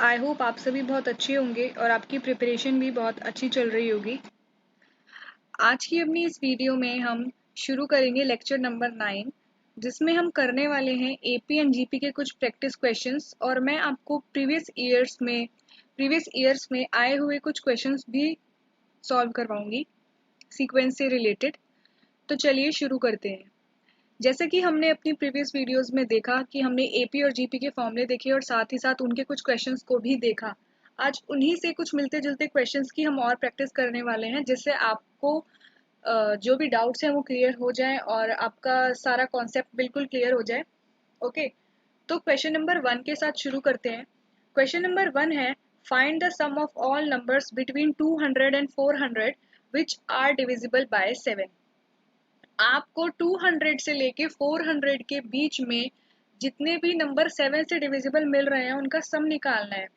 I hope आप सभी बहुत अच्छे होंगे और आपकी प्रिपरेशन भी बहुत अच्छी चल रही होगी। आज की अपनी इस वीडियो में हम शुरू करेंगे लेक्चर नंबर 9, जिसमें हम करने वाले हैं एपी एंड जीपी के कुछ प्रैक्टिस क्वेश्चंस और मैं आपको प्रीवियस ईयर्स में आए हुए कुछ क्वेश्चंस भी सॉल्व करवाऊंगी सीक्वेंस से रिलेटेड। तो चलिए शुरू करते हैं। जैसे कि हमने अपनी प्रीवियस वीडियोस में देखा कि हमने एपी और जीपी के फॉर्मूले देखे और साथ ही साथ उनके कुछ क्वेश्चंस को भी देखा। आज उन्हीं से कुछ मिलते जुलते क्वेश्चंस की हम और प्रैक्टिस करने वाले हैं, जिससे आपको जो भी डाउट्स हैं वो क्लियर हो जाए और आपका सारा कॉन्सेप्ट बिल्कुल क्लियर हो जाए। ओके, तो क्वेश्चन नंबर 1 के साथ शुरू करते हैं। क्वेश्चन नंबर 1 है, find the sum of all numbers between 200 and 400 which are divisible by 7। आपको 200 से लेके 400 के बीच में जितने भी नंबर 7 से डिविजिबल मिल रहे हैं उनका सम निकालना है।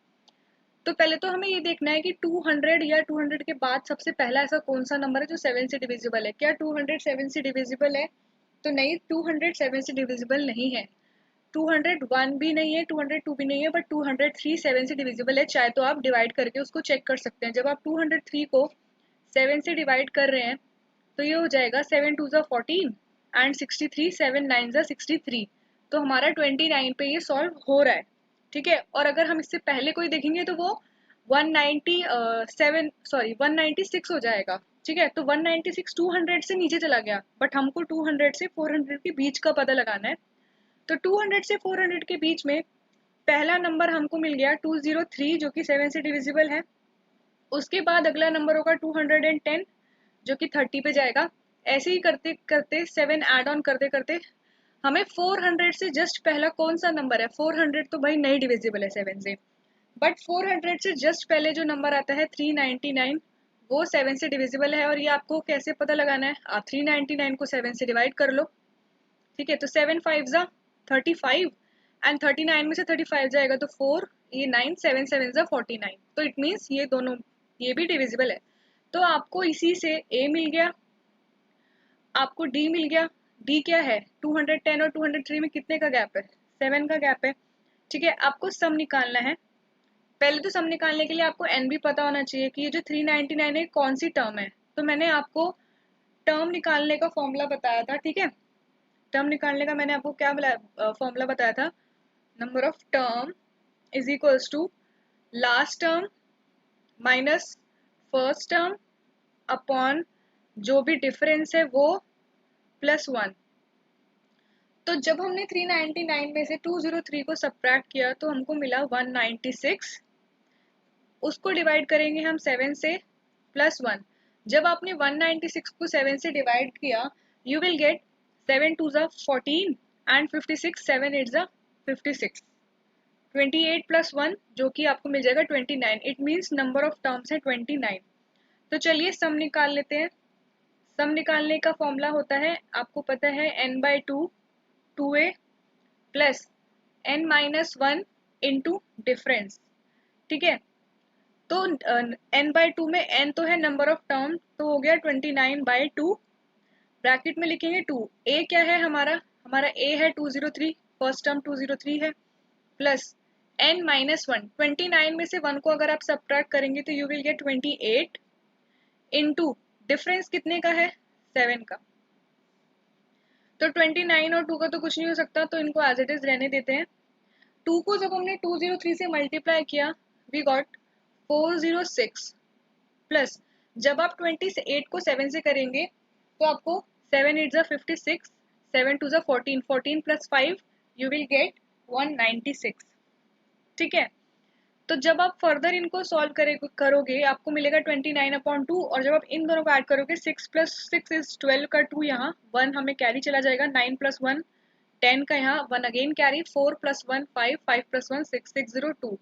तो पहले तो हमें ये देखना है कि 200 या 200 के बाद सबसे पहला ऐसा कौन सा नंबर है जो 7 से डिविजिबल है। क्या 200 7 से डिविजिबल है? तो नहीं, 200 7 से डिविजिबल नहीं है। 201 भी नहीं है, 202 भी नहीं है, बट 203 7 से डिविजिबल है। चाहे तो आप डिवाइड करके उसको चेक कर सकते हैं। जब आप 203 को 7 से डिवाइड कर रहे हैं तो ये हो जाएगा 7 2 14 एंड 63 7 9 63। तो हमारा 29 पे ये सॉल्व हो रहा है। ठीक है, और अगर हम इससे पहले कोई देखेंगे तो वो 196 हो जाएगा। ठीक है, तो 196 200 से नीचे चला गया, बट हमको 200 से 400 के बीच का पता लगाना है। तो 200 से 400 के बीच में पहला नंबर हमको मिल गया 203 जो कि 7 से डिविजिबल है। उसके बाद अगला नंबर होगा 210 जो कि 30 पे जाएगा। ऐसे ही करते करते 7 ऐड ऑन करते करते हमें 400 से जस्ट पहला कौन सा नंबर है? 400 तो भाई नहीं डिविजिबल है 7 से, बट 400 से जस्ट पहले जो नंबर आता है 399 वो 7 से डिविजिबल है। और ये आपको कैसे पता लगाना है? आप 399 को 7 से डिवाइड कर लो। ठीक है, तो 7 5 जा 35 एंड 39 में से 35 जाएगा तो 4, ये 9, 7 7 जा 49। तो इट मीन्स ये दोनों, ये भी डिविजिबल है। तो आपको इसी से ए मिल गया, आपको डी मिल गया। डी क्या है? 210 और 203 में कितने का गैप है? 7 का गैप है। ठीक है, आपको सम निकालना है। पहले तो सम निकालने के लिए आपको एन भी पता होना चाहिए कि ये जो 399 है कौन सी टर्म है। तो मैंने आपको टर्म निकालने का फॉर्मूला बताया था। ठीक है, टर्म निकालने का मैंने आपको क्या फॉर्मूला बताया था? Number of term is equals to last term minus first term upon जो भी डिफरेंस है वो प्लस 1। तो जब हमने 399 में से 203 को सब्ट्रैक्ट किया तो हमको मिला 196। उसको डिवाइड करेंगे हम 7 से प्लस 1। जब आपने 196 को 7 से डिवाइड किया you will gate 7 2 14 and 56 7 8 56। 28 plus 1 जो कि आपको मिल जाएगा 29। It means number of terms है 29। तो चलिए सम निकाल लेते हैं। सम निकालने का फॉर्मूला होता है, आपको पता है, n/2 2a plus n-1 into difference. ठीक है, तो n/2 में n तो है नंबर ऑफ टर्म, तो हो गया 29/2। ब्रैकेट में लिखेंगे 2। a क्या है हमारा? हमारा a है 203, फर्स्ट टर्म 203 है, प्लस n-1। 29 में से 1 को अगर आप सब्ट्रैक्ट करेंगे तो you will gate 28 into difference कितने का है? 7 का। तो 29 और 2 का तो कुछ नहीं हो सकता, तो इनको एज इट इज रहने देते हैं। 2 को जब हमने 203 से मल्टीप्लाई किया वी गॉट 406 प्लस, जब आप 28 को 7 से करेंगे तो आपको 7 8 56, 7 2 14, 14 प्लस 5 यू विल गेट 196। ठीक है, तो जब आप फर्दर इनको सॉल्व करोगे आपको मिलेगा 29/2, और जब आप इन दोनों को ऐड करोगे 6 प्लस 6 इज 12 का 2 यहाँ 1 हमें कैरी चला जाएगा, 9 प्लस 1 10 का यहाँ 1 अगेन कैरी, 4 प्लस 1 5, 5 प्लस 1 6 602।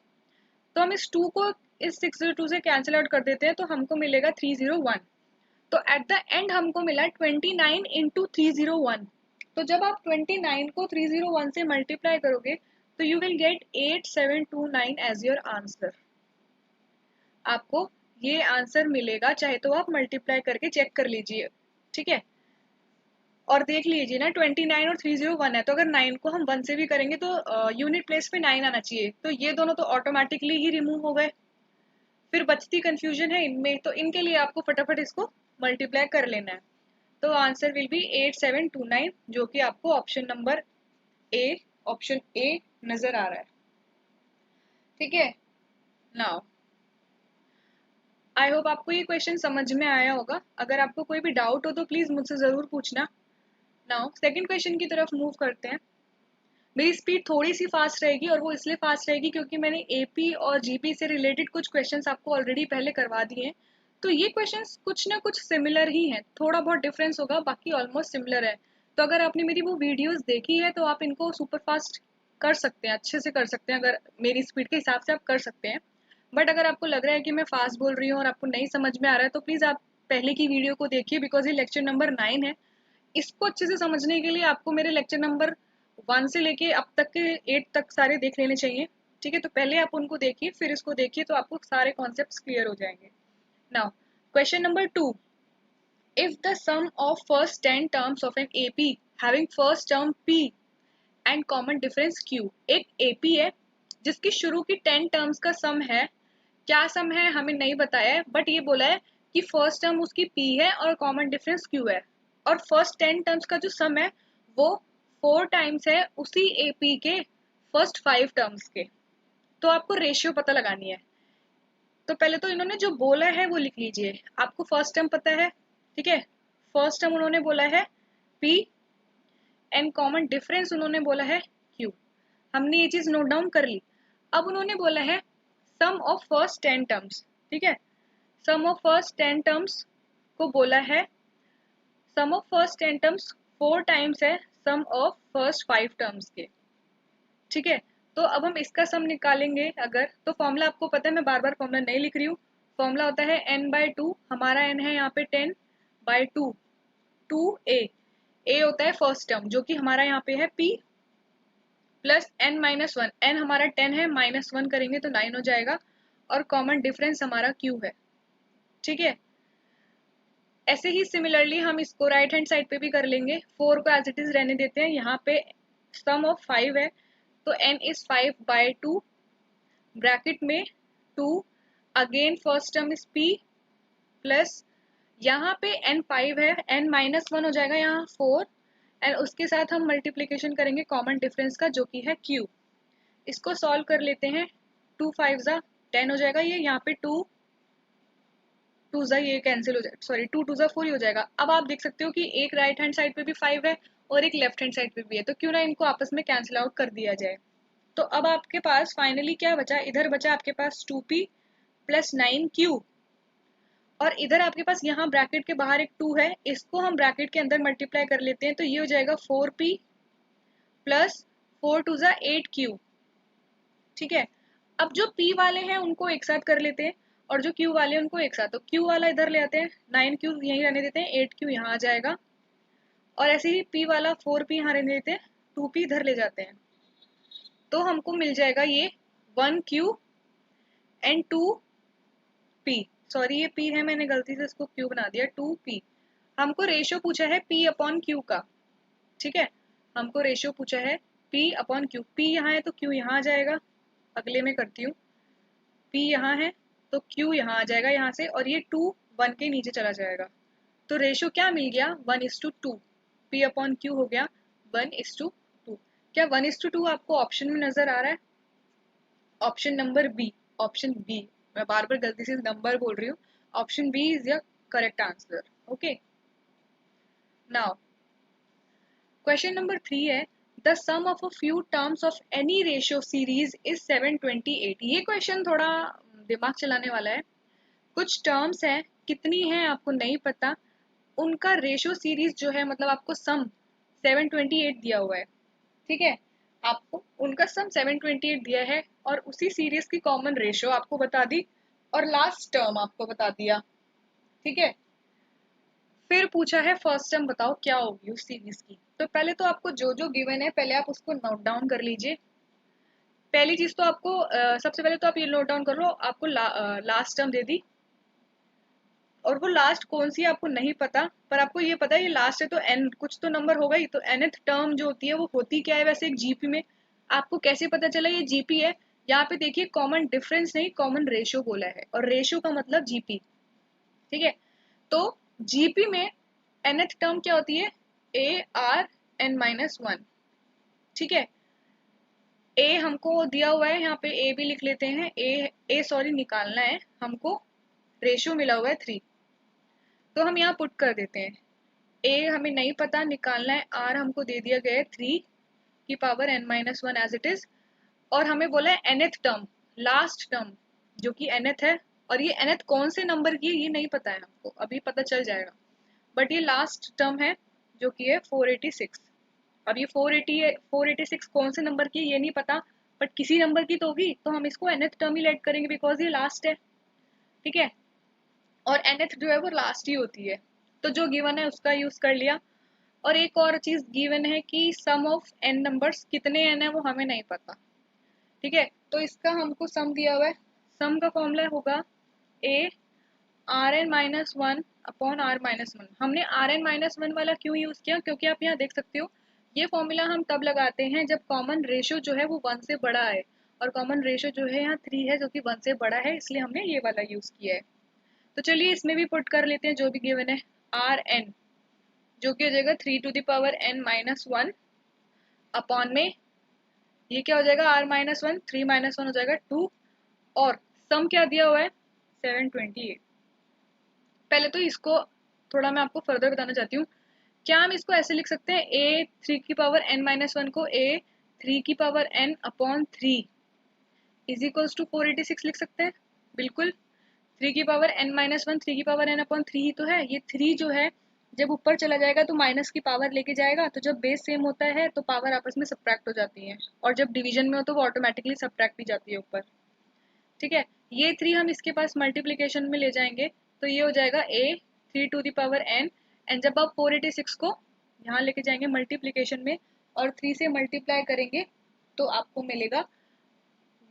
तो हम इस 2 को इस 602 से कैंसिल आउट कर देते हैं तो हमको मिलेगा 301। तो एट द एंड हमको मिला 29 इंटू 301। तो जब आप 29 को 301 से मल्टीप्लाई करोगे तो you will get 8729 as your answer. आपको ये आंसर मिलेगा, चाहे तो आप मल्टीप्लाई करके चेक कर लीजिए। ठीक है, और देख लीजिए ना 29 और 301 है, तो अगर 9 को हम 1 से भी करेंगे तो यूनिट प्लेस पे 9 आना चाहिए, तो ये दोनों तो ऑटोमेटिकली ही रिमूव हो गए। फिर बचती कंफ्यूजन है इनमें, तो इनके लिए आपको फटाफट इसको मल्टीप्लाई कर लेना है। तो आंसर विल बी 8729, जो कि आपको ए ऑप्शन ए नजर आ रहा है। ठीक है, नाउ आई होप आपको ये क्वेश्चन समझ में आया होगा। अगर आपको कोई भी डाउट हो तो प्लीज मुझसे जरूर पूछना। नाउ सेकंड क्वेश्चन की तरफ मूव करते हैं। मेरी स्पीड थोड़ी सी फास्ट रहेगी, और वो इसलिए फास्ट रहेगी क्योंकि मैंने एपी और जीपी से रिलेटेड कुछ क्वेश्चंस आपको ऑलरेडी पहले करवा दिए हैं। तो ये क्वेश्चंस कुछ ना कुछ सिमिलर ही हैं, थोड़ा बहुत डिफरेंस होगा, बाकी ऑलमोस्ट सिमिलर है। तो अगर आपने मेरी वो वीडियोस देखी है तो आप इनको सुपर फास्ट कर सकते हैं, अच्छे से कर सकते हैं, अगर मेरी स्पीड के हिसाब से आप कर सकते हैं। बट अगर आपको लग रहा है कि मैं फास्ट बोल रही हूँ और आपको नहीं समझ में आ रहा है, तो प्लीज़ आप पहले की वीडियो को देखिए, बिकॉज ये लेक्चर नंबर 9 है। इसको अच्छे से समझने के लिए आपको मेरे लेक्चर नंबर 1 से लेके अब तक के 8 तक सारे देख लेने चाहिए। ठीक है, तो पहले आप उनको देखिए, फिर इसको देखिए, तो आपको सारे कॉन्सेप्ट्स क्लियर हो जाएंगे। Now question number 2, if the sum of first 10 terms of an AP having first term P and common difference Q, एक AP है जिसकी शुरू की 10 टर्म्स का सम है। क्या सम है हमें नहीं बताया है, बट ये बोला है कि फर्स्ट टर्म उसकी P है और कॉमन डिफरेंस Q है, और फर्स्ट 10 टर्म्स का जो सम है वो 4 टाइम्स है उसी AP के फर्स्ट 5 टर्म्स के। तो आपको रेशियो पता लगानी है। तो पहले तो इन्होंने जो बोला है वो लिख लीजिए। आपको फर्स्ट टर्म पता है, ठीक है, फर्स्ट टर्म उन्होंने बोला है P एंड कॉमन डिफरेंस उन्होंने बोला है Q। हमने ये चीज नोट डाउन कर ली। अब उन्होंने बोला है सम ऑफ फर्स्ट 10 टर्म्स। ठीक है, सम ऑफ फर्स्ट 10 टर्म्स को बोला है, सम ऑफ फर्स्ट 10 टर्म्स 4 टाइम्स है सम ऑफ फर्स्ट 5 टर्म्स के। ठीक है, तो अब हम इसका सम निकालेंगे अगर, तो फॉर्मूला आपको पता है, मैं बार बार फॉर्मूला नहीं लिख रही हूँ। फॉर्मूला होता है n/2, हमारा n है यहाँ पे 10/2, 2a। a होता है फर्स्ट टर्म जो कि हमारा यहाँ पे है p, प्लस n-1, n हमारा 10 है, -1 करेंगे तो 9 हो जाएगा, और कॉमन डिफरेंस हमारा q है। ठीक है, ऐसे ही सिमिलरली हम इसको राइट हैंड साइड पे भी कर लेंगे। 4 को एज इट इज रहने देते हैं, यहाँ पे सम ऑफ 5 है, तो n इज 5/2, ब्रैकेट में 2, again first term is p, plus यहाँ पे n 5 है, n-1 हो जाएगा यहाँ 4, एंड उसके साथ हम मल्टीप्लीकेशन करेंगे कॉमन डिफरेंस का जो कि है q। इसको सॉल्व कर लेते हैं, 2 5 ज़ा 10 हो जाएगा, ये यहाँ पे 2 2 ज़ा ये कैंसिल हो जाएगा, सॉरी 2 2 ज़ा 4 ही हो जाएगा। अब आप देख सकते हो कि एक राइट हैंड साइड पे भी 5 है और एक लेफ्ट हैंड साइड पे भी है, तो क्यों ना इनको आपस में कैंसिल आउट कर दिया जाए। तो अब आपके पास फाइनली क्या बचा, इधर बचा आपके पास 2p प्लस 9q, और इधर आपके पास यहाँ ब्रैकेट के बाहर एक 2 है, इसको हम ब्रैकेट के अंदर मल्टीप्लाई कर लेते हैं, तो ये हो जाएगा 4p प्लस 4 2 ज़ा 8q। ठीक है, अब जो p वाले हैं उनको एक साथ कर लेते हैं, और जो q वाले हैं उनको एक साथ, तो q वाला इधर ले आते हैं, 9q यहीं रहने देते हैं, 8q यहाँ आ जाएगा, और ऐसे ही p वाला 4p यहाँ रहने देते हैं, 2p इधर ले जाते हैं, तो हमको मिल जाएगा ये 1q एंड 2p। सॉरी ये p है, मैंने गलती से इसको q बना दिया, 2p। हमको रेशियो पूछा है p अपॉन q का। ठीक है, हमको रेशियो पूछा है p अपॉन q, p यहाँ है तो q यहाँ आ जाएगा, अगले में करती हूँ, p यहाँ है तो q यहाँ आ जाएगा यहाँ से, और ये 2 1 के नीचे चला जाएगा, तो रेशियो क्या मिल गया 1:2, p अपॉन q हो गया 1:2। क्या 1:2 आपको ऑप्शन में नजर आ रहा है? Option number B, option B, मैं बार बार गलती से नंबर बोल रही हूँ, option B is the correct answer. Okay, now question number 3 है, the sum of a few terms of any ratio series is 728। ये क्वेश्चन थोड़ा दिमाग चलाने वाला है। कुछ टर्म्स हैं, कितनी हैं आपको नहीं पता, उनका रेशियो सीरीज जो है, मतलब आपको सम 728 दिया हुआ है। ठीक है, आपको उनका सम 728 दिया है, और उसी सीरीज की कॉमन रेशियो आपको बता दी, और लास्ट टर्म आपको बता दिया। ठीक है, फिर पूछा है फर्स्ट टर्म बताओ क्या होगी उस सीरीज की। तो पहले तो आपको जो जो गिवन है पहले आप उसको नोट डाउन कर लीजिए। पहली चीज तो आपको सबसे पहले तो आप ये नोट डाउन कर लो, आपको लास्ट टर्म दे दी और वो लास्ट कौन सी है आपको नहीं पता, पर आपको ये पता है ये लास्ट है तो एन कुछ तो नंबर होगा ही, तो nth टर्म जो होती है वो होती क्या है वैसे एक जीपी में? आपको कैसे पता चला ये जीपी है? यहाँ पे देखिए कॉमन डिफरेंस नहीं कॉमन रेशियो बोला है, और रेशियो का मतलब जीपी। ठीक है, तो जीपी में nth टर्म क्या होती है? A r n minus one. ठीक है, ए हमको दिया हुआ है, यहाँ पे ए भी लिख लेते हैं। ए सॉरी निकालना है हमको, रेशियो मिला हुआ है 3, तो हम यहाँ पुट कर देते हैं। ए हमें नहीं पता निकालना है, आर हमको दे दिया गया है 3 की power n minus one as it is, और हमें बोला है nth टर्म, लास्ट टर्म जो कि nth है, और ये nth कौन से नंबर की है ये नहीं पता है हमको, अभी पता चल जाएगा। बट ये लास्ट टर्म है जो कि है 486। अब ये 480 है, 486 कौन से नंबर की है ये नहीं पता, बट किसी नंबर की तो होगी, तो हम इसको nth टर्म ही लेट करेंगे बिकॉज ये लास्ट है। ठीक है, और nth जो है वो लास्ट ही होती है, तो जो गिवन है उसका यूज कर लिया। और एक और चीज गिवन है कि सम ऑफ n नंबर्स, कितने n है वो हमें नहीं पता। ठीक है, तो इसका हमको सम दिया हुआ है, सम का फॉर्मूला होगा a r n minus one upon r minus one. हमने आर एन माइनस वन वाला क्यों यूज किया, क्योंकि आप यहाँ देख सकते हो ये फॉर्मूला हम तब लगाते हैं जब कॉमन रेशियो जो है वो 1 से बड़ा है, और कॉमन रेशियो जो है यहाँ 3 है जो कि 1 से बड़ा है, इसलिए हमने ये वाला यूज किया है। तो चलिए इसमें भी पुट कर लेते हैं जो भी गिवन है, आर एन जो कि हो जाएगा 3 to the power n minus one upon में ये क्या हो जाएगा, r minus one, 3 minus one हो जाएगा 2, और सम क्या दिया हुआ है 728। पहले तो इसको थोड़ा मैं आपको फर्दर बताना चाहती हूँ, क्या हम इसको ऐसे लिख सकते हैं a 3 की पावर n माइनस वन को a 3 की power n upon 3 is equals to 486 लिख सकते हैं? बिल्कुल, 3 की पावर n माइनस वन 3 की पावर n अपॉन 3 ही तो है। ये 3 जो है जब ऊपर चला जाएगा तो माइनस की पावर लेके जाएगा, तो जब बेस सेम होता है तो पावर आपस में सब्ट्रैक्ट हो जाती है, और जब डिवीजन में हो तो वो ऑटोमेटिकली सब्ट्रैक्ट भी जाती है ऊपर। ठीक है, ये 3 हम इसके पास मल्टीप्लीकेशन में ले जाएंगे, तो ये हो जाएगा a 3 to the power n, and जब आप 486 को यहाँ लेके जाएंगे मल्टीप्लीकेशन में और 3 से मल्टीप्लाई करेंगे तो आपको मिलेगा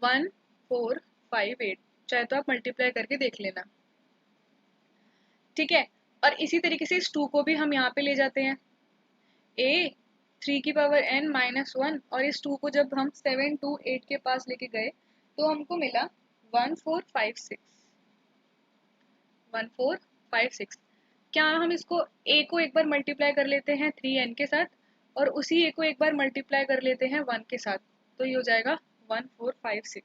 1458, चाहे तो आप मल्टीप्लाई करके देख लेना। ठीक है, और इसी तरीके से इस 2 को भी हम यहाँ पे ले जाते हैं, a 3 की पावर n माइनस वन, और इस 2 को जब हम 7 टू 8 के पास लेके गए तो हमको मिला 1456, 1456। क्या हम इसको a को एक बार मल्टीप्लाई कर लेते हैं 3n के साथ, और उसी a को एक बार मल्टीप्लाई कर लेते हैं 1 के साथ, तो ये हो जाएगा 1456।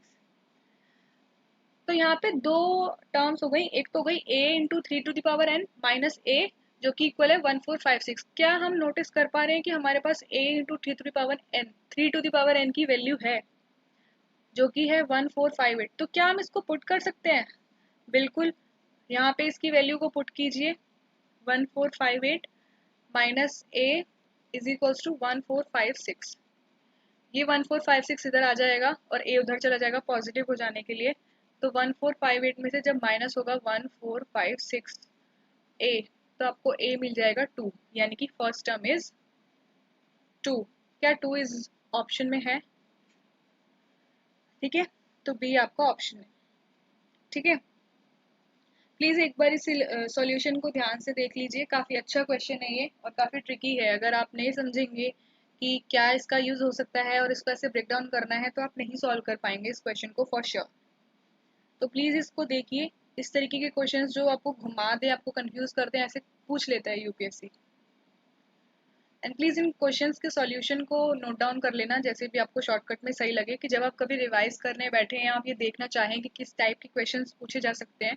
तो यहाँ पे दो टर्म्स हो गई, एक तो हो गई a into 3 to the power n minus a जो कि इक्वल है 1456। क्या हम नोटिस कर पा रहे हैं कि हमारे पास a into 3 to the power n, 3 to the power n की वैल्यू है जो कि है 1458, तो क्या हम इसको पुट कर सकते हैं? बिल्कुल, यहाँ पे इसकी वैल्यू को पुट कीजिए, 1458 minus a is equals to 1456। ये 1456 इधर आ जाएगा और a उधर चला जाएगा पॉजिटिव हो जाने के लिए, तो 1458 में से जब माइनस होगा 1456 a, तो आपको a मिल जाएगा 2, यानी कि फर्स्ट टर्म इज 2। क्या 2 इज ऑप्शन में है? ठीक है, तो b आपका ऑप्शन है। ठीक है, प्लीज एक बार इस सॉल्यूशन को ध्यान से देख लीजिए, काफी अच्छा क्वेश्चन है ये और काफी ट्रिकी है। अगर आप नहीं समझेंगे कि क्या इसका यूज हो सकता है और इसको ऐसे ब्रेक डाउन करना है तो आप नहीं सॉल्व कर पाएंगे इस क्वेश्चन को फॉर श्योर। तो प्लीज इसको देखिए, इस तरीके के क्वेश्चंस जो आपको घुमा दे, आपको कंफ्यूज कर दे, ऐसे पूछ लेता है UPSC. And please in questions के सॉल्यूशन को नोट डाउन कर लेना जैसे भी आपको शॉर्टकट में सही लगे, कि जब आप कभी रिवाइज करने बैठे हैं आप ये देखना चाहें कि किस टाइप के क्वेश्चंस पूछे जा सकते हैं,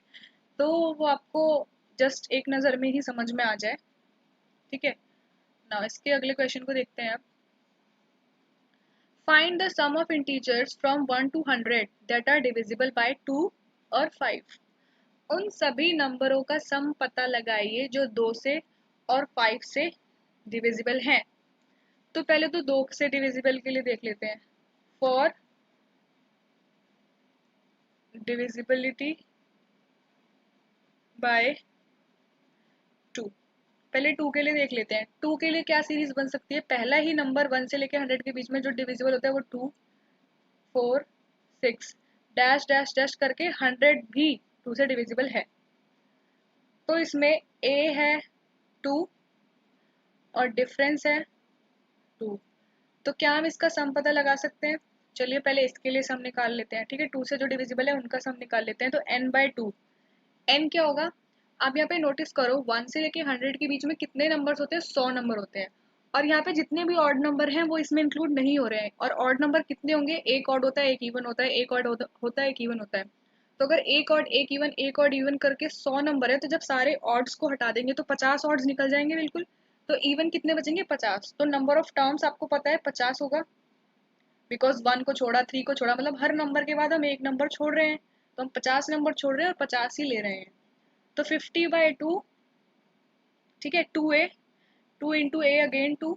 तो वो आपको जस्ट एक नज़र में ही समझ में आ जाए। ठीक है, ना इसके अगले क्वेश्चन को देखते हैं अब। Find the sum of integers from 1 to 100 that are divisible by 2 और 5। उन सभी नंबरों का सम पता लगाइए जो 2 से और 5 से डिविजिबल हैं। तो पहले तो 2 से डिविजिबल के लिए देख लेते हैं, फॉर डिविजिबिलिटी बाय 2। पहले 2 के लिए देख लेते हैं, 2 के लिए क्या सीरीज बन सकती है? पहला ही नंबर 1 से लेकर 100 के बीच में जो डिविजिबल होता है वो 2 4 6 डैश डैश डैश करके 100 भी 2 से डिविजिबल है। तो इसमें a है 2 और डिफरेंस है 2, तो क्या हम इसका सम पता लगा सकते हैं? चलिए पहले इसके लिए सम निकाल लेते हैं, ठीक है। 2 से जो डिविजिबल है उनका सम निकाल लेते हैं। तो n/2, n क्या होगा? आप यहाँ पे नोटिस करो 1 से लेके 100 के बीच में कितने नंबर्स होते हैं? 100 नंबर होते हैं। और यहाँ पे जितने भी ऑड नंबर हैं वो इसमें इंक्लूड नहीं हो रहे हैं। और ऑड नंबर कितने होंगे? एक ऑड होता है, एक इवन होता है, एक ऑड होता है, एक इवन होता है। तो अगर एक ऑड एक ऑड इवन करके 100 नंबर है, तो जब सारे ऑड्स को हटा देंगे तो 50 ऑड्स निकल जाएंगे बिल्कुल। तो इवन कितने बचेंगे? 50। तो नंबर ऑफ टर्म्स आपको पता है 50 होगा, बिकॉज 1 को छोड़ा, 3 को छोड़ा, मतलब हर नंबर के बाद हम एक नंबर छोड़ रहे हैं। तो हम 50 नंबर छोड़ रहे हैं और 50 ही ले रहे हैं। तो 50/2, ठीक है, 2a, 2 into A again 2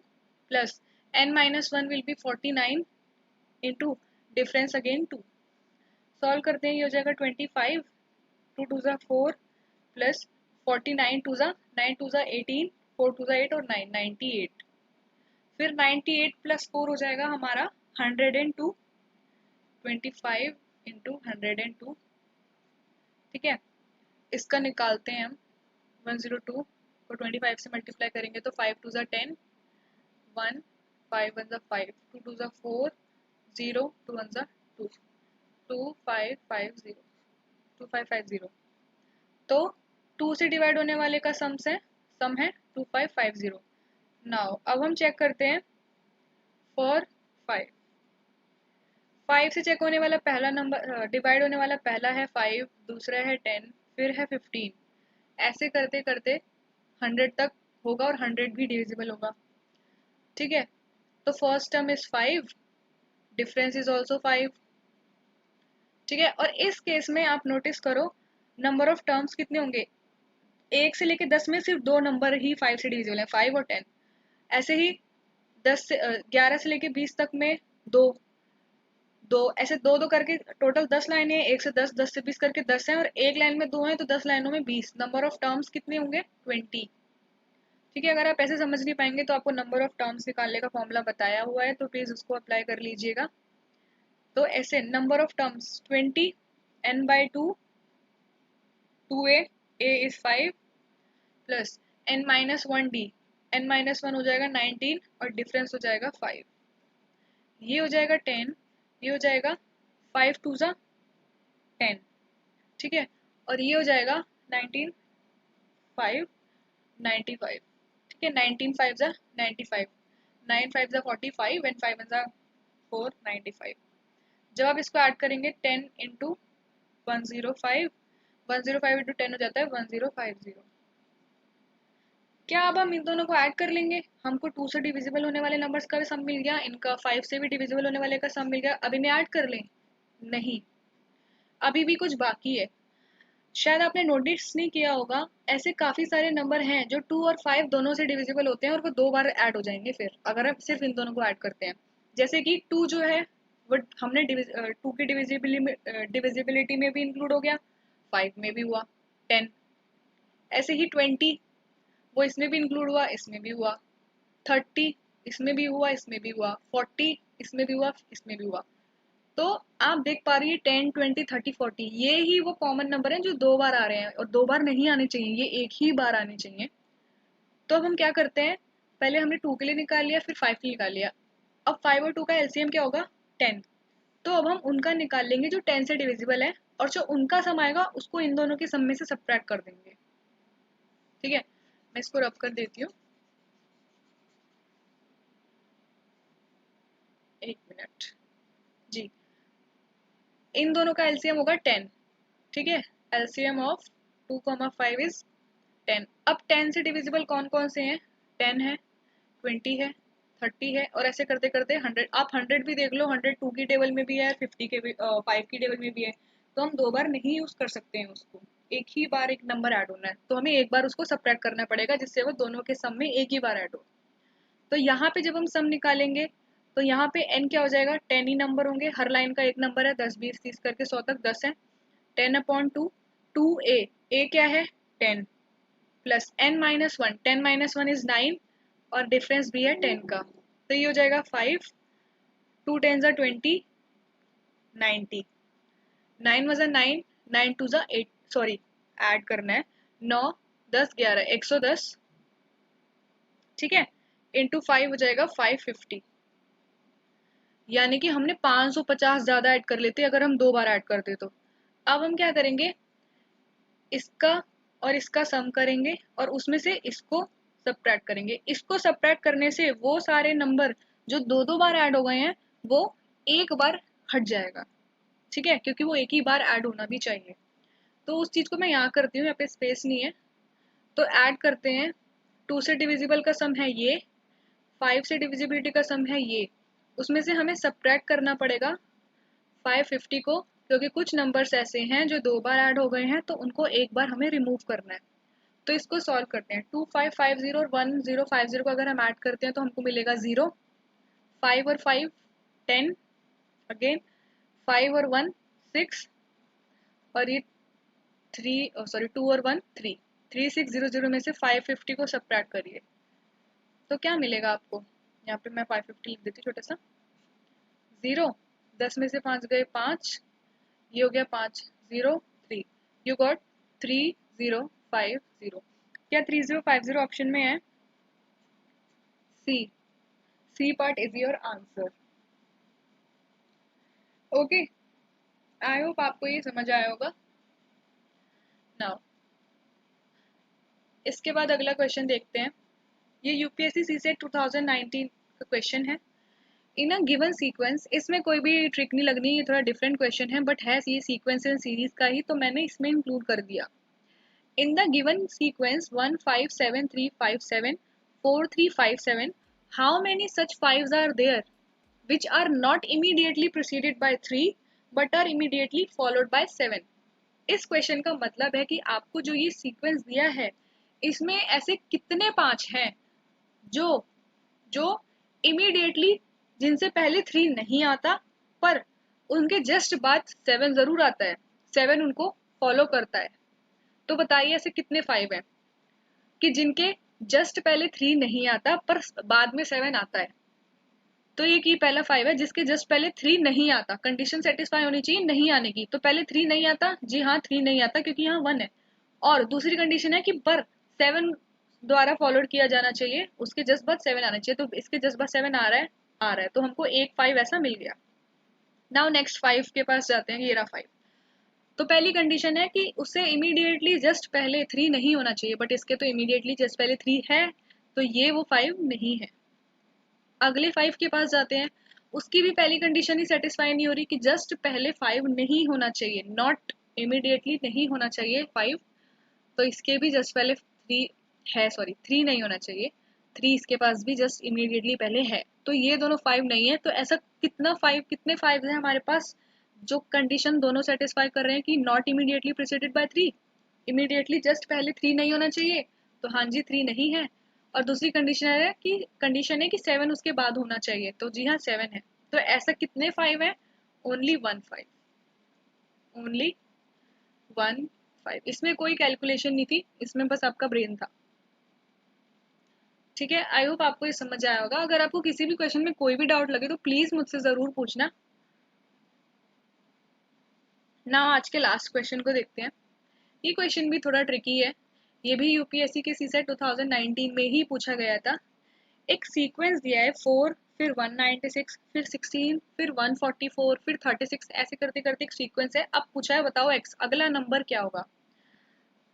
plus n-1 will be 49 into difference again 2। Solve करते हैं, ये हो जाएगा 25, 2 2 ज़ा 4 प्लस 49 2 ज़ा 9 2 ज़ा 18, 4 2 ज़ा 8 और 9 98। फिर 98 प्लस 4 हो जाएगा हमारा 102, 25 इंटू 102, ठीक है। इसका निकालते हैं हम, 102 को 25 से मल्टीप्लाई करेंगे तो 5 2 ज़ा 10, 1 5 1 ज़ा 5, 2 2 ज़ा 4, 0 2 1 ज़ा 2, 2550, 2550। तो 2 से डिवाइड होने वाले का सम है 2550। नाउ अब हम चेक करते हैं फॉर 5। 5 से चेक होने वाला पहला नंबर, डिवाइड होने वाला पहला है 5, दूसरा है 10, फिर है 15। ऐसे करते करते 100 तक होगा और 100 भी डिविजिबल होगा, ठीक है। तो first term is 5, difference is also 5, ठीक है। और इस केस में आप नोटिस करो नंबर ऑफ टर्म्स कितने होंगे? 1 से लेके 10 में सिर्फ 2 नंबर ही 5 से डिविजिबल है, 5 और 10। ऐसे ही 11 से लेके 20 तक में दो दो, ऐसे दो दो करके टोटल 10 लाइनें हैं। 1 से 10, 10 से 20 करके 10 है, और एक लाइन में 2 हैं तो 10 लाइनों में 20। नंबर ऑफ टर्म्स कितने होंगे? 20, ठीक है। अगर आप ऐसे समझ नहीं पाएंगे तो आपको नंबर ऑफ टर्म्स निकालने का फॉर्मूला बताया हुआ है, तो प्लीज उसको अप्लाई कर लीजिएगा। तो ऐसे number of terms 20, n/2, 2a, a is 5 plus n-1d, n-1 हो जाएगा 19 और डिफरेंस हो जाएगा 5। ये हो जाएगा 10, ये हो जाएगा 5 2 ज़ा 10, ठीक है। और ये हो जाएगा 19 5 95, ठीक है। 19 5 ज़ा 95, 9 5 ज़ा 45 एंड 5 1 ज़ा 4, 95। जब आप इसको ऐड करेंगे 10 इंटू 105, 105 इंटू 10 हो जाता है 1050। क्या अब हम इन दोनों को ऐड कर लेंगे? हमको 2 से डिविजिबल होने वाले नंबर्स का भी सम मिल गया, इनका 5 से भी डिविजिबल होने वाले का सम मिल गया। अब इन्हें ऐड कर लें? नहीं, अभी भी कुछ बाकी है। शायद आपने नोटिस नहीं किया होगा, ऐसे काफी सारे नंबर हैं जो 2 और 5 दोनों से डिविजिबल होते हैं और वो 2 बार ऐड हो जाएंगे फिर, अगर हम सिर्फ इन दोनों को ऐड करते हैं। जैसे कि 2 जो है वो हमने 2 की डिविजिबिलिटी में भी इंक्लूड हो गया, 5 में भी हुआ, 10। ऐसे ही 20 वो इसमें भी इंक्लूड हुआ, इसमें भी हुआ, 30 इसमें भी हुआ, इसमें भी हुआ, 40 इसमें भी हुआ, इसमें भी हुआ। तो आप देख पा रही है 10 20 30 40 ये ही वो कॉमन नंबर हैं जो 2 बार आ रहे हैं, और 2 बार नहीं आने चाहिए, ये एक ही बार आने चाहिए। तो अब हम क्या करते हैं, पहले हमने 2 के लिए निकाल लिया, फिर 5 के लिए निकाल लिया। अब 5 और 2 का एलसीएम क्या होगा? 10। तो अब हम उनका निकाल लेंगे जो 10 से डिविजिबल है, और जो उनका सम आएगा उसको इन दोनों के सम में से सब्ट्रैक्ट कर देंगे, ठीक है। मैं इसको रब कर देती हूँ, एक मिनट जी। इन दोनों का एलसीएम होगा 10, ठीक है। LCM of 2, 5 is 10। अब 10 से डिविजिबल कौन कौन से हैं? 10 है, 20 है, 30 है, और ऐसे करते करते 100। आप 100 भी देख लो, 100 2 की टेबल में भी है, 50 के भी 5 की टेबल में भी है। तो हम 2 बार नहीं यूज कर सकते हैं उसको, एक ही बार एक नंबर ऐड होना है, तो हमें एक बार उसको सब्ट्रैक्ट करना पड़ेगा जिससे वो दोनों के सम में एक ही बार ऐड हो। तो यहाँ पे जब हम सम निकालेंगे तो यहाँ पे n क्या हो जाएगा? 10 ही नंबर होंगे, हर लाइन का एक नंबर है, 10 20 30 करके 100 तक 10 है। 10/2, 2a, a क्या है? 10 प्लस n-1, 10 - 1 इज 9 और डिफरेंस भी है 10 का, तो ये हो जाएगा 5, 2 10 ज़ा 20, 90, 9 × 9, 9 2 ज़ा 8, सॉरी ऐड करना है, 9 10 11 110, ठीक है, इंटू 5 हो जाएगा 550, यानी कि हमने 550 ज्यादा ऐड कर लेते अगर हम 2 बार ऐड करते तो। अब हम क्या करेंगे, इसका और इसका सम करेंगे और उसमें से इसको सब्ट्रैक्ट करेंगे। इसको सब्ट्रैक्ट करने से वो सारे नंबर जो 2 2 बार ऐड हो गए हैं वो एक बार हट जाएगा, ठीक है, क्योंकि वो एक ही बार ऐड होना भी चाहिए। तो उस चीज को मैं यहाँ करती हूँ, यहाँ पे स्पेस नहीं है, तो ऐड करते हैं। 2 से डिविजिबल का सम है ये, 5 से डिविजिबिलिटी का सम है ये, उसमें से हमें सब्ट्रैक्ट करना पड़ेगा 550 को, क्योंकि कुछ नंबर्स ऐसे हैं जो 2 बार ऐड हो गए हैं तो उनको एक बार हमें रिमूव करना है। तो इसको सॉल्व करते हैं। 2550 और 1050 को अगर हम ऐड करते हैं तो हमको मिलेगा 0, 5 और 5 10, अगेन 5 और 1 6, और ये 3 सॉरी 2 और 1 3, 3600 में से 550 को सब्ट्रैक्ट करिए तो क्या मिलेगा आपको। यहाँ पे मैं 550 लिख देती हूँ, छोटा सा 0, 10 में से 5 गए 5, ये हो गया 5 0 3, यू गॉट 3050। क्या 3050 ऑप्शन में है? C, C part is your answer. Okay, I hope आपको ये समझ आया होगा। नाउ इसके बाद अगला क्वेश्चन देखते हैं। ये यूपीएससी सीसेट 2019 का क्वेश्चन है। इन अ गिवन सीक्वेंस, इसमें कोई भी ट्रिक नहीं लगनी, ये थोड़ा डिफरेंट क्वेश्चन है बट है ये सीक्वेंस एंड सीरीज का ही, तो मैंने इसमें इंक्लूड कर दिया। In the given sequence 1 5 7 3 5 7 4 3 5 7, how many such fives are there which are not immediately preceded by 3 but are immediately followed by 7। इस क्वेश्चन का मतलब है कि आपको जो ये सीक्वेंस दिया है इसमें ऐसे कितने 5 हैं जो जो इमीडिएटली, जिनसे पहले 3 नहीं आता पर उनके जस्ट बाद 7 जरूर आता है, 7 उनको फॉलो करता है। तो बताइए ऐसे कितने 5 हैं कि जिनके जस्ट पहले 3 नहीं आता पर बाद में 7 आता है। तो ये की पहला 5 है जिसके जस्ट पहले 3 नहीं आता, कंडीशन सेटिस्फाई होनी चाहिए नहीं आने की, तो पहले 3 नहीं आता, जी हाँ 3 नहीं आता क्योंकि यहाँ 1 है। और दूसरी कंडीशन है कि पर 7 द्वारा फॉलोड किया जाना चाहिए, उसके जस्ट बाद 7 आना चाहिए, तो इसके जस्ट बाद 7 आ रहा है, आ रहा है, तो हमको एक 5 ऐसा मिल गया। नाउ नेक्स्ट 5 के पास जाते हैं। ये रहा 5। तो पहली कंडीशन है कि उससे इमीडिएटली जस्ट पहले 3 नहीं होना चाहिए, बट इसके तो इमीडिएटली जस्ट पहले 3 है, तो ये वो 5 नहीं है। अगले 5 के पास जाते हैं। उसकी भी पहली कंडीशन ही सेटिस्फाई नहीं हो रही कि जस्ट पहले 5 नहीं होना चाहिए, नॉट इमीडिएटली नहीं होना चाहिए 5, तो इसके भी जस्ट पहले 3 है, सॉरी 3 नहीं होना चाहिए, 3 इसके पास भी जस्ट इमीडिएटली पहले है, तो ये दोनों 5 नहीं है। तो ऐसा कितना 5, कितने 5 है हमारे पास जो कंडीशन दोनों सेटिस्फाई कर रहे हैं कि not immediately preceded by 3, immediately just पहले 3 नहीं होना चाहिए, तो हाँ जी 3 नहीं है। और दूसरी कंडीशन है कि 7 उसके बाद होना चाहिए, तो जी हाँ 7 है। तो ऐसा कितने 5 है? Only 1 5, only 1 5। इसमें कोई कैलकुलेशन नहीं थी, इसमें बस आपका ब्रेन था। ठीक है, आई होप आपको ये समझ आया होगा। अगर आपको किसी भी क्वेश्चन में कोई भी डाउट लगे तो प्लीज मुझसे जरूर पूछना ना। आज के लास्ट क्वेश्चन को देखते हैं। ये क्वेश्चन भी थोड़ा ट्रिकी है, ये भी यूपीएससी के सीसेट 2019 में ही पूछा गया था। एक सीक्वेंस दिया है 4 फिर 196 फिर 16 फिर 144 फिर 36, ऐसे करते करते एक सीक्वेंस है। अब पूछा है बताओ एक्स अगला नंबर क्या होगा।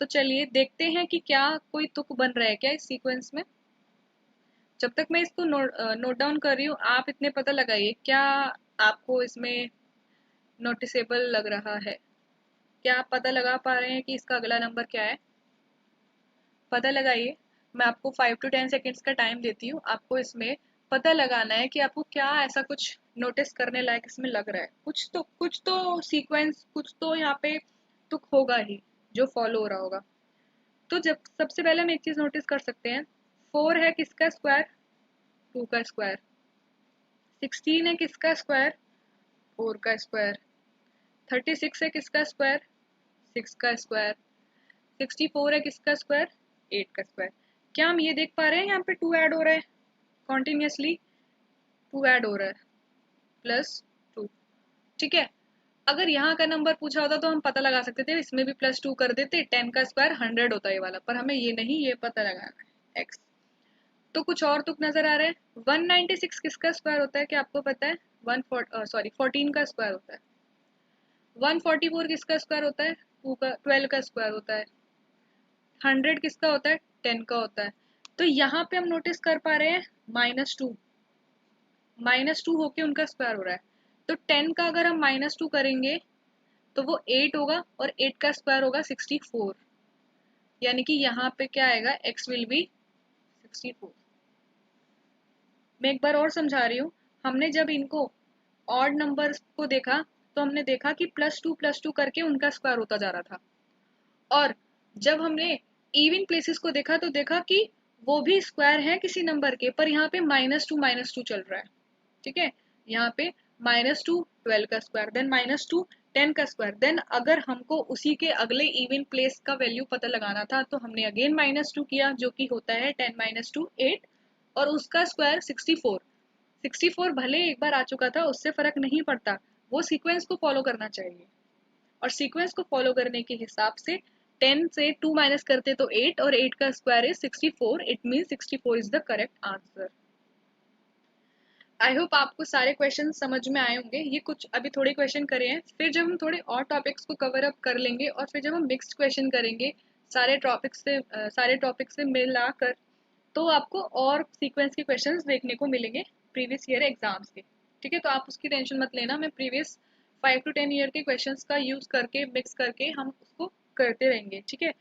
तो चलिए देखते हैं कि क्या कोई तुक बन रहा है क्या इस सीक्वेंस में। जब तक मैं इसको नोट डाउन कर रही हूँ आप इतने पता लगाइए क्या आपको इसमें नोटिसेबल लग रहा है, क्या आप पता लगा पा रहे हैं कि इसका अगला नंबर क्या है। पता लगाइए। मैं आपको 5 to 10 सेकेंड्स का टाइम देती हूँ, आपको इसमें पता लगाना है कि आपको क्या ऐसा कुछ नोटिस करने लायक इसमें लग रहा है। कुछ तो सीक्वेंस, कुछ तो यहाँ पे तुक होगा ही जो फॉलो हो रहा होगा। तो जब सबसे पहले हम एक चीज नोटिस कर सकते हैं, 4 है किसका स्क्वायर? 2 का स्क्वायर। 16 है किसका स्क्वायर? 4 का स्क्वायर। 36 है किसका स्क्वायर? 6 का स्क्वायर। 64 है किसका स्क्वायर? 8 का स्क्वायर। क्या हम ये देख पा रहे हैं यहाँ पे 2 ऐड हो रहा है कॉन्टिन्यूसली, 2 ऐड हो रहा है प्लस 2, ठीक है। अगर यहाँ का नंबर पूछा होता तो हम पता लगा सकते थे, इसमें भी +2 कर देते, 10 का स्क्वायर 100 होता है ये वाला, पर हमें ये नहीं, ये पता लगाना है x। तो कुछ और तुक नजर आ रहे हैं। 196 किसका स्क्वायर होता है, क्या आपको पता है? 14 का स्क्वायर होता है। 144 किसका स्क्वायर होता है? 12 का स्क्वायर होता है। 100 किसका होता है? 10 का होता है। तो यहाँ पे हम नोटिस कर पा रहे हैं -2 होके उनका स्क्वायर हो रहा है। तो 10 का अगर हम -2 करेंगे तो वो 8 होगा, और 8 का स्क्वायर होगा 64। यानी कि यहाँ पे क्या आएगा, x विल बी 64। मैं एक बार और समझा रही हूँ। हमने जब इनको ऑड नंबर्स को देखा तो हमने देखा कि +2 करके उनका स्क्वायर होता जा रहा था, और जब हमने इवन प्लेसेस को देखा तो देखा कि वो भी स्क्वायर है किसी नंबर के, पर यहाँ पे -2 चल रहा है। ठीक है, यहाँ पे -2 12 का स्क्वायर, देन -2 10 का स्क्वायर, देन अगर हमको उसी के अगले इवन प्लेस का वैल्यू पता लगाना था तो हमने अगेन -2 किया, जो कि होता है 10 - 2 8, और उसका स्क्वायर 64। 64 भले एक बार आ चुका था, उससे फर्क नहीं पड़ता, वो सीक्वेंस को फॉलो करना चाहिए। और सीक्वेंस को फॉलो करने के हिसाब से 10 से 2 माइनस करते तो 8, और 8 का square is 64। It mean 64 is the correct answer. I hope आपको सारे क्वेश्चन समझ में आए होंगे। ये कुछ अभी थोड़े क्वेश्चन करे हैं, फिर जब हम थोड़े और टॉपिक्स को कवर अप कर लेंगे, और फिर जब हम मिक्स्ड क्वेश्चन करेंगे सारे टॉपिक्स से मिलाकर, तो आपको और सीक्वेंस के क्वेश्चंस देखने को मिलेंगे प्रीवियस ईयर एग्जाम्स के। ठीक है, तो आप उसकी टेंशन मत लेना, मैं प्रीवियस 5 to 10 ईयर के क्वेश्चंस का यूज करके मिक्स करके हम उसको करते रहेंगे। ठीक है,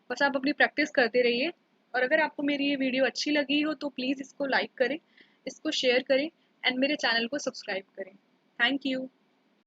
बस आप अपनी प्रैक्टिस करते रहिए। और अगर आपको मेरी ये वीडियो अच्छी लगी हो तो प्लीज़ इसको लाइक करें, इसको शेयर करें, एंड मेरे चैनल को सब्सक्राइब करें। Thank you.